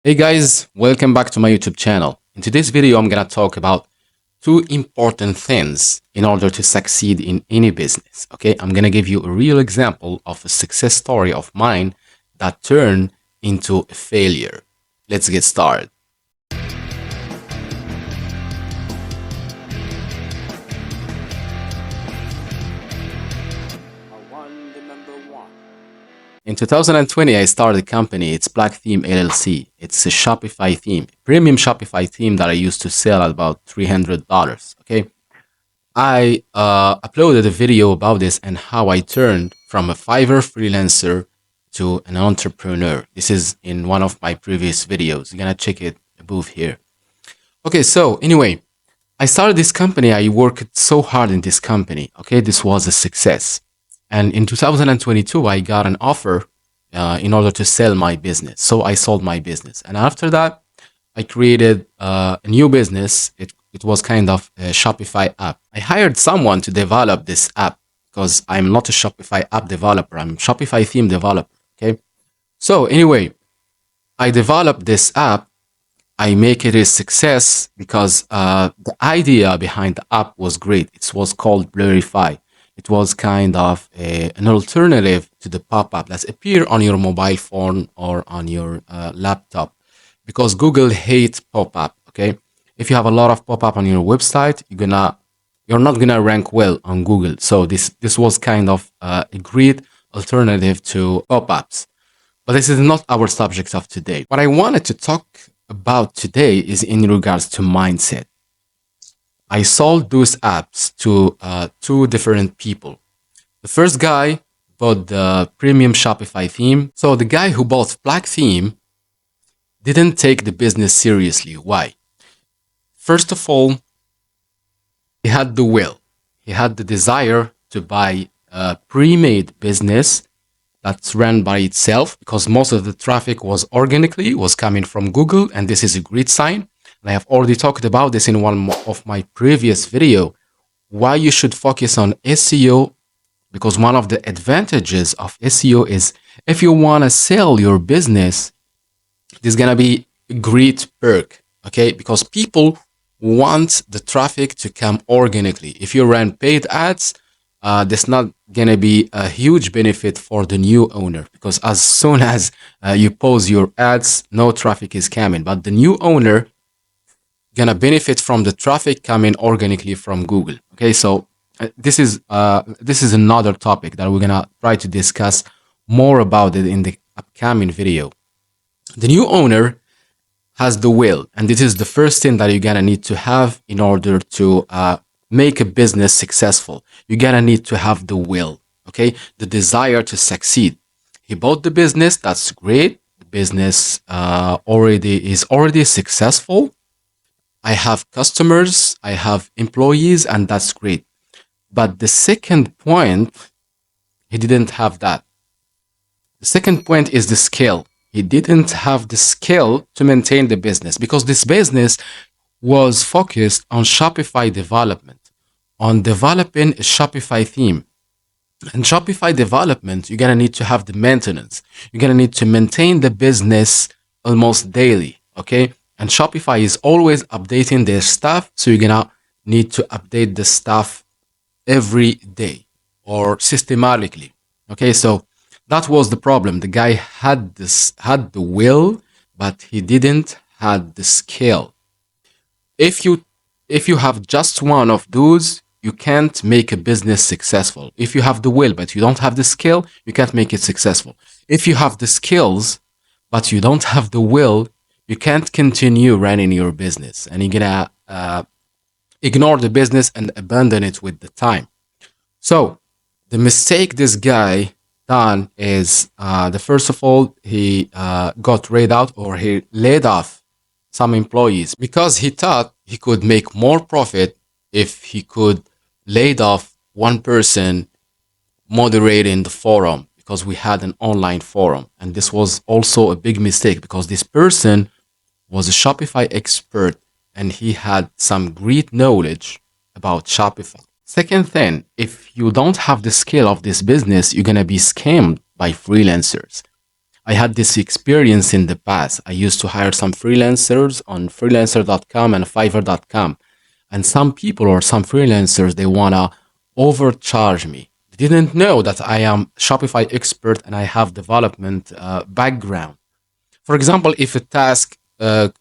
Hey guys, welcome back to my YouTube channel. In today's video, I'm gonna talk about two important things in order to succeed in any business. Okay, I'm gonna give you a real example of a success story of mine that turned into a failure. Let's get started. In 2020, I started a company. It's Black Theme LLC. It's a Shopify theme, premium Shopify theme that I used to sell at about $300. Okay, I uploaded a video about this and how I turned from a Fiverr freelancer to an entrepreneur. This is in one of my previous videos. You're gonna check it above here. Okay, so anyway, I started this company. I worked so hard in this company. Okay, this was a success. And in 2022, I got an offer in order to sell my business. So I sold my business. And after that, I created a new business. It was kind of a Shopify app. I hired someone to develop this app because I'm not a Shopify app developer. I'm a Shopify theme developer. Okay. So anyway, I developed this app. I make it a success because the idea behind the app was great. It was called Blurify. It was kind of an alternative to the pop-up that appear on your mobile phone or on your laptop, because Google hates pop-up. Okay, if you have a lot of pop-up on your website, you're not gonna rank well on Google. So this was kind of a great alternative to pop-ups. But this is not our subject of today. What I wanted to talk about today is in regards to mindset. I sold those apps to two different people. The first guy bought the premium Shopify theme. So the guy who bought Black theme didn't take the business seriously. Why? First of all, he had the will. He had the desire to buy a pre-made business that's run by itself, because most of the traffic was coming from Google, and this is a great sign. And I have already talked about this in one of my previous video, why you should focus on SEO, because one of the advantages of SEO is if you want to sell your business, there's going to be a great perk, okay? Because people want the traffic to come organically. If you run paid ads, that's not gonna be a huge benefit for the new owner, because as soon as you post your ads, no traffic is coming. But the new owner gonna benefit from the traffic coming organically from Google. Okay, so this is another topic that we're gonna try to discuss more about it in the upcoming video. The new owner has the will, and this is the first thing that you're gonna need to have in order to make a business successful. You're gonna need to have the will, okay? The desire to succeed. He bought the business, that's great. The business is already successful. I have customers, I have employees, and that's great. But the second point, he didn't have that. The second point is the skill. He didn't have the skill to maintain the business, because this business was focused on Shopify development, on developing a Shopify theme. And Shopify development, you're gonna need to have the maintenance. You're gonna need to maintain the business almost daily, okay? And Shopify is always updating their stuff, so you're gonna need to update the stuff every day or systematically, okay? So that was the problem. The guy had the will, but he didn't have the skill. If you have just one of those, you can't make a business successful. If you have the will but you don't have the skill, you can't make it successful. If you have the skills but you don't have the will, you can't continue running your business, and you're gonna ignore the business and abandon it with the time. So the mistake this guy done is the first of all, he got he laid off some employees, because he thought he could make more profit if he could laid off one person moderating the forum, because we had an online forum. And this was also a big mistake, because this person was a Shopify expert and he had some great knowledge about Shopify. Second thing, if you don't have the skill of this business, you're gonna be scammed by freelancers. I had this experience in the past. I used to hire some freelancers on freelancer.com and fiverr.com. And some people or some freelancers, they want to overcharge me. They didn't know that I am Shopify expert and I have development background. For example, if a task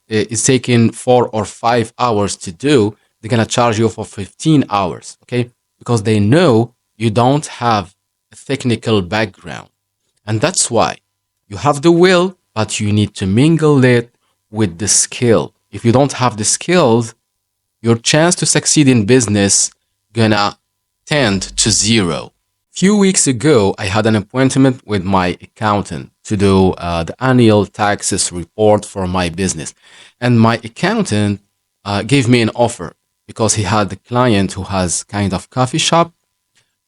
is taking 4 or 5 hours to do, they're gonna charge you for 15 hours, okay? Because they know you don't have a technical background. And that's why you have the will, but you need to mingle it with the skill. If you don't have the skills, your chance to succeed in business gonna tend to zero. Few weeks ago, I had an appointment with my accountant to do the annual taxes report for my business. And my accountant gave me an offer because he had a client who has kind of coffee shop.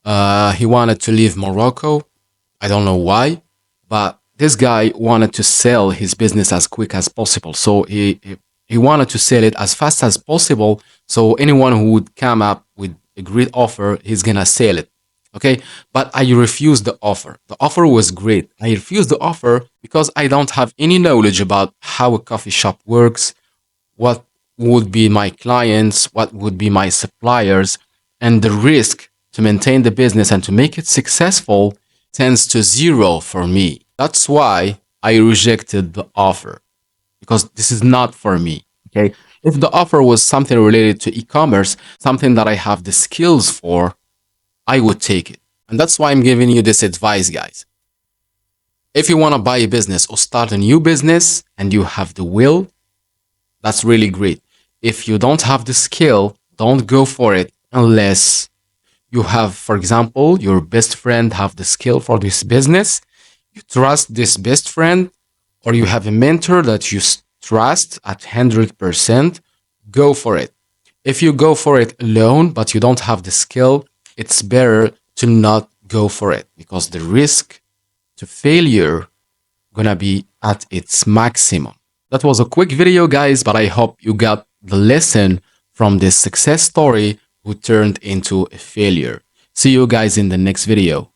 He wanted to leave Morocco. I don't know why, but this guy wanted to sell his business as quick as possible. So he wanted to sell it as fast as possible. So anyone who would come up with a great offer, he's gonna sell it. Okay, but I refused the offer. The offer was great. I refused the offer because I don't have any knowledge about how a coffee shop works, what would be my clients, what would be my suppliers, and the risk to maintain the business and to make it successful tends to zero for me. That's why I rejected the offer because this is not for me. Okay, if the offer was something related to e-commerce, something that I have the skills for, I would take it. And that's why I'm giving you this advice, guys. If you want to buy a business or start a new business and you have the will, that's really great. If you don't have the skill, don't go for it unless you have, for example, your best friend have the skill for this business. You trust this best friend, or you have a mentor that you trust at 100%, go for it. If you go for it alone, but you don't have the skill, it's better to not go for it because the risk to failure gonna be at its maximum. That was a quick video, guys, but I hope you got the lesson from this success story who turned into a failure. See you guys in the next video.